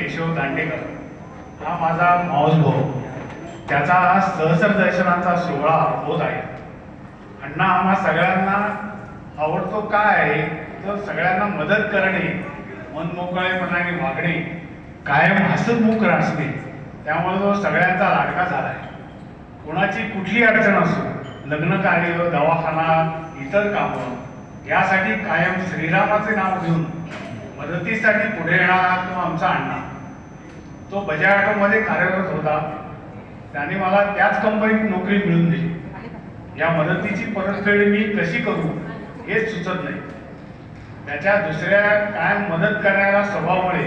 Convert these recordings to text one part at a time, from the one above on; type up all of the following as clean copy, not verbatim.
केशव दांडेकर हा माझा मावस भाऊ. त्याचा हा सहस्र दर्शनाचा सोहळा होत आहे. अण्णा आम्हा सगळ्यांना आवडतो काय आहे तर सगळ्यांना मदत करणे, मनमोकळेपणाने वागणे, कायम हसतमुख असणे. त्यामुळे तो सगळ्यांचा लाडका झाला आहे. कोणाची कुठली अडचण असो, लग्न कार्य, दवाखाना, इतर कामं, यासाठी कायम श्रीरामाचे नाव घेऊन मदतीसाठी पुढे येणारा तो आमचा अण्णा. तो बजाज ऑटोमध्ये कार्यरत होता. त्याने मला त्याच कंपनीत नोकरी मिळवून दिली. या मदतीची परतफेड मी कशी करू हेच सुचत नाही. त्याच्या दुसऱ्या कायम मदत करणाऱ्या स्वभावामुळे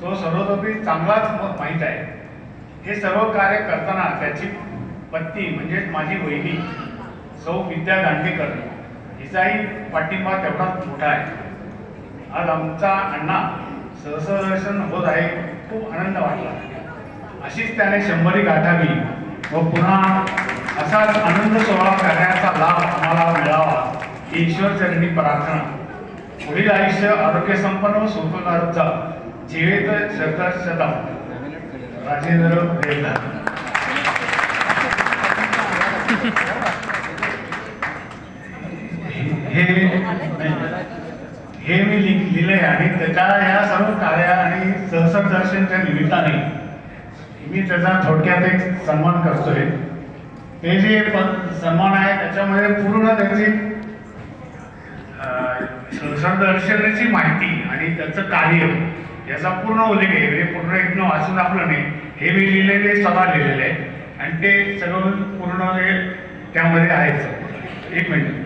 तो सर्वतोपरी चांगलाच माहीत आहे. हे सर्व कार्य करताना त्याची पत्नी म्हणजेच माझी वहिनी सौ विद्या दांडेकर हिचाही पाठिंबा तेवढाच मोठा आहे. आज आमचा अण्णा सहस्रदर्शन होत आहे. खूप आनंद वाटला. अशीच त्याने 100 गाठावी व पुन्हा असाच आनंद सोहळा करण्याचा लाभ आम्हाला मिळावा ही ईश्वरचरणी प्रार्थना. पुढील आयुष्य आरोग्यसंपन्न व सुखकारचा जीवित शतशतम. राजेंद्र रेलदार. हे मी लिहिले आणि त्याच्या या सर्व कार्य आणि सहस्र दर्शनच्या निमित्ताने मी त्याचा थोडक्यात एक सन्मान करतोय. ते जे सन्मान आहे त्याच्यामध्ये पूर्ण त्याची सहस्र दर्शनाची माहिती आणि त्याचं कार्य याचा पूर्ण उल्लेख आहे. हे पूर्ण इथनं वाचून आपलं नाही. हे मी लिहिलेले स्वतः लिहिलेले आहे आणि ते सगळं पूर्ण त्यामध्ये आहे. एक मिनिट.